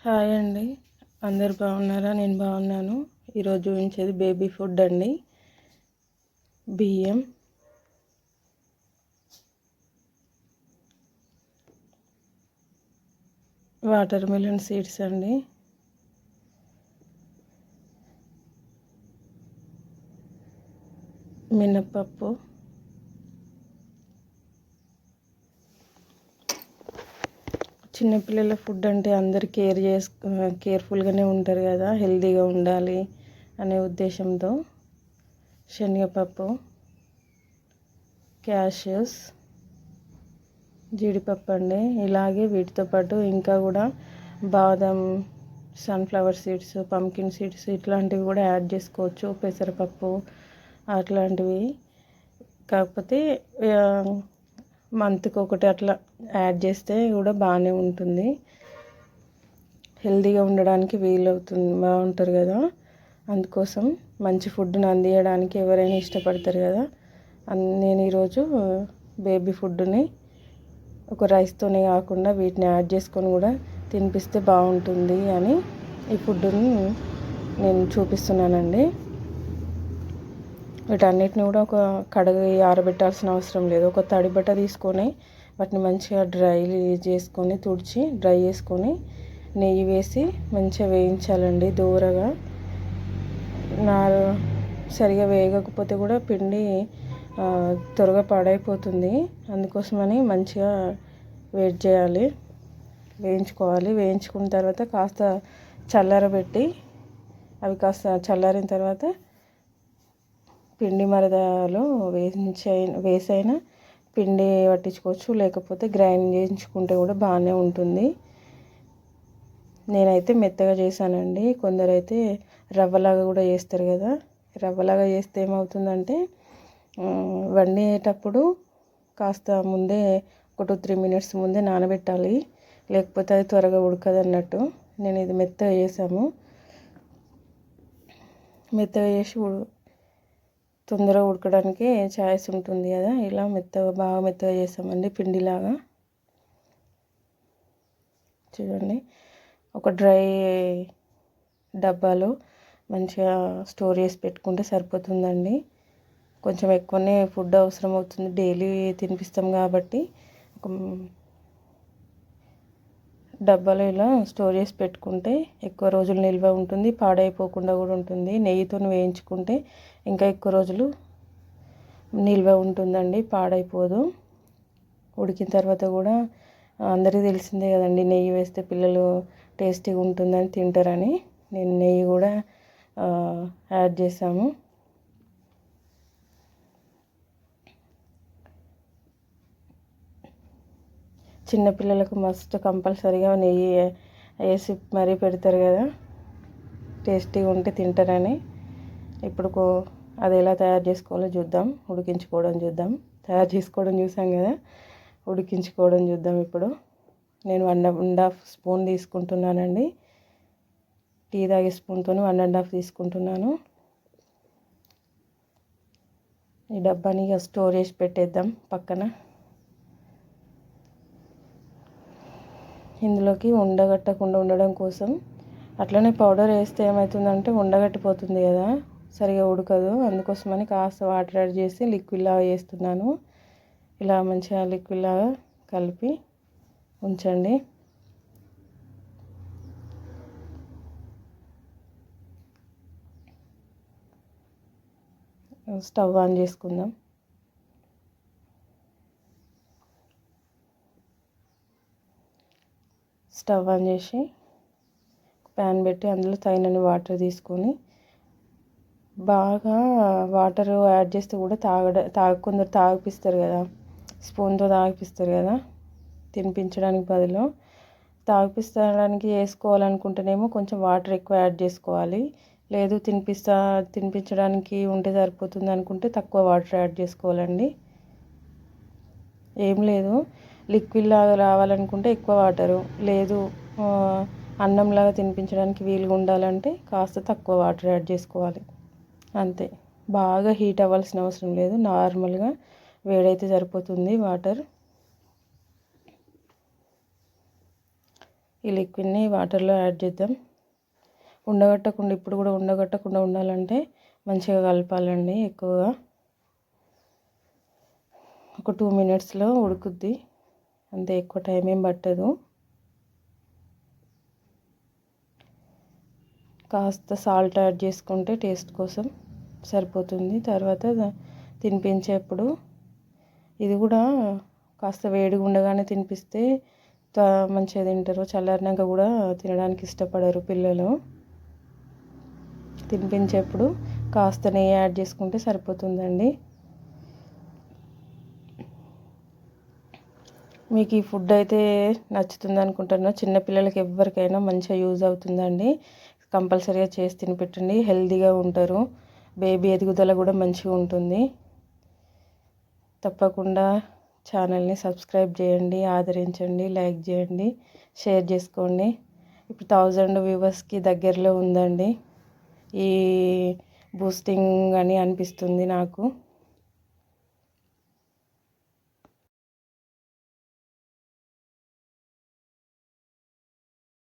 Hi అండి, అందరు బాగున్నారా? నేను బాగున్నాను. ఈరోజు చూపించేది బేబీ ఫుడ్ అండి. బియ్యం, వాటర్ మిలన్ సీడ్స్ అండి, మినప్పప్పు, చిన్నపిల్లల ఫుడ్ అంటే అందరు కేర్ఫుల్గానే ఉంటారు కదా, హెల్తీగా ఉండాలి అనే ఉద్దేశంతో శనగపప్పు, క్యాష్యూస్, జీడిపప్పు అండి. ఇలాగే వీటితో పాటు ఇంకా కూడా బాదం, సన్ఫ్లవర్ సీడ్స్, పంకిన్ సీడ్స్ ఇట్లాంటివి కూడా యాడ్ చేసుకోవచ్చు, పెసరపప్పు అట్లాంటివి. కాకపోతే మంత్కి ఒకటి అట్లా యాడ్ చేస్తే కూడా బాగానే ఉంటుంది, హెల్తీగా ఉండడానికి వీలవుతుంది, బాగుంటారు కదా. అందుకోసం మంచి ఫుడ్ని అందించడానికి ఎవరైనా ఇష్టపడతారు కదా. నేను ఈరోజు బేబీ ఫుడ్ని ఒక రైస్తోనే కాకుండా వీటిని యాడ్ చేసుకొని కూడా తినిపిస్తే బాగుంటుంది అని ఈ ఫుడ్ని నేను చూపిస్తున్నానండి. వీటన్నిటిని కూడా ఒక కడిగి ఆరబెట్టాల్సిన అవసరం లేదు. ఒక తడి బట్ట తీసుకొని వాటిని మంచిగా డ్రై చేసుకొని నెయ్యి వేసి మంచిగా వేయించాలండి దూరగా. సరిగా వేగకపోతే కూడా పిండి త్వరగా పాడైపోతుంది. అందుకోసమని మంచిగా వేయించుకోవాలి. వేయించుకున్న తర్వాత కాస్త చల్లారబెట్టి అవి కాస్త చల్లారిన తర్వాత పిండి మరదలో వేసైనా పిండి పట్టించుకోవచ్చు, లేకపోతే గ్రైండ్ చేయించుకుంటే కూడా బాగానే ఉంటుంది. నేనైతే మెత్తగా చేశానండి. కొందరైతే రవ్వలాగా కూడా చేస్తారు కదా. రవ్వలాగా చేస్తే ఏమవుతుందంటే వండేటప్పుడు కాస్త ముందే ఒక 2-3 మినిట్స్ ముందే నానబెట్టాలి, లేకపోతే అది త్వరగా ఉడకదు అన్నట్టు. నేను ఇది మెత్తగా చేసాము. మెత్తగా చేసి తొందరగా ఉడకడానికి ఛాయిస్ ఉంటుంది కదా. ఇలా బాగా మెత్తగా చేసామండి పిండిలాగా. చూడండి, ఒక డ్రై డబ్బాలో మంచిగా స్టోర్ చేసి పెట్టుకుంటే సరిపోతుందండి. కొంచెం ఎక్కువనే ఫుడ్ అవసరం అవుతుంది, డైలీ తినిపిస్తాం కాబట్టి. ఒక డబ్బాలో ఇలా స్టోర్ చేసి పెట్టుకుంటే ఎక్కువ రోజులు నిల్వ ఉంటుంది, పాడైపోకుండా కూడా ఉంటుంది. నెయ్యితో వేయించుకుంటే ఇంకా ఎక్కువ రోజులు నిల్వ ఉంటుందండి, పాడైపోదు. ఉడికిన తర్వాత కూడా అందరికీ తెలిసిందే కదండి, నెయ్యి వేస్తే పిల్లలు టేస్టీగా ఉంటుందని తింటారని నేను నెయ్యి కూడా యాడ్ చేసాము. చిన్నపిల్లలకు మస్ట్ కంపల్సరీగా నెయ్యి వేసి మరీ పెడతారు కదా, టేస్టీగా ఉంటే తింటారని. ఇప్పుడు అది ఎలా తయారు చేసుకోవాలో చూద్దాం. తయారు చేసుకోవడం చూసాం కదా, ఉడికించుకోవడం చూద్దాం. ఇప్పుడు నేను 1.5 స్పూన్ తీసుకుంటున్నానండి. టీ తాగే స్పూన్తో 1.5 తీసుకుంటున్నాను. ఈ డబ్బాని ఇక స్టోర్ చేసి పెట్టేద్దాం పక్కన. ఇందులోకి ఉండగట్టకుండా ఉండడం కోసం అట్లనే పౌడర్ వేస్తే ఏమవుతుందంటే ఉండగట్టిపోతుంది కదా, సరిగా ఉడకదు. అందుకోసమని కాస్త వాటర్ యాడ్ చేసి లిక్విడ్ లాగా చేస్తున్నాను. ఇలా మంచిగా లిక్విడ్ లాగా కలిపి ఉంచండి. స్టవ్ ఆన్ చేసుకుందాం. స్టవ్ ఆన్ చేసి ప్యాన్ పెట్టి అందులో తగినన్ని వాటర్ తీసుకొని, బాగా వాటర్ యాడ్ చేస్తే కూడా కొందరు తాగిపిస్తారు కదా, స్పూన్తో తాగిపిస్తారు కదా తినిపించడానికి బదులు. తాగిపించడానికి వేసుకోవాలనుకుంటేనేమో కొంచెం వాటర్ ఎక్కువ యాడ్ చేసుకోవాలి. లేదు తినిపించడానికి ఉంటే సరిపోతుంది అనుకుంటే తక్కువ వాటర్ యాడ్ చేసుకోవాలండి. ఏం లేదు, లిక్విడ్ లాగా రావాలనుకుంటే ఎక్కువ వాటరు, లేదు అన్నంలాగా తినిపించడానికి వీలుగా ఉండాలంటే కాస్త తక్కువ వాటర్ యాడ్ చేసుకోవాలి, అంతే. బాగా హీట్ అవ్వాల్సిన అవసరం లేదు, నార్మల్గా వేడైతే సరిపోతుంది వాటర్. ఈ లిక్విడ్ని వాటర్లో యాడ్ చేద్దాం. ఉండగట్టకుండా ఇప్పుడు కూడా ఉండగట్టకుండా ఉండాలంటే మంచిగా కలపాలండి. ఎక్కువగా ఒక 2 మినిట్స్లో ఉడుకుద్ది, అంతే, ఎక్కువ టైం ఏం పట్టదు. కాస్త సాల్ట్ యాడ్ చేసుకుంటే టేస్ట్ కోసం సరిపోతుంది. తర్వాత తినిపించేప్పుడు ఇది కూడా కాస్త వేడిగా ఉండగానే తినిపిస్తే మంచిగా తింటారు. చల్లారినాక కూడా తినడానికి ఇష్టపడరు పిల్లలు. తినిపించేప్పుడు కాస్త నెయ్యి యాడ్ చేసుకుంటే సరిపోతుందండి. మీకు ఈ ఫుడ్ అయితే నచ్చుతుంది అనుకుంటున్నా. చిన్నపిల్లలకి ఎవరికైనా మంచిగా యూజ్ అవుతుందండి. కంపల్సరీగా చేసి తినిపెట్టండి, హెల్తీగా ఉంటారు. బేబీ ఎదుగుదల కూడా మంచిగా ఉంటుంది. తప్పకుండా ఛానల్ని సబ్స్క్రైబ్ చేయండి, ఆదరించండి, లైక్ చేయండి, షేర్ చేసుకోండి. ఇప్పుడు 1000 వ్యూవర్స్కి దగ్గరలో ఉందండి ఈ బూస్టింగ్ అని అనిపిస్తుంది నాకు.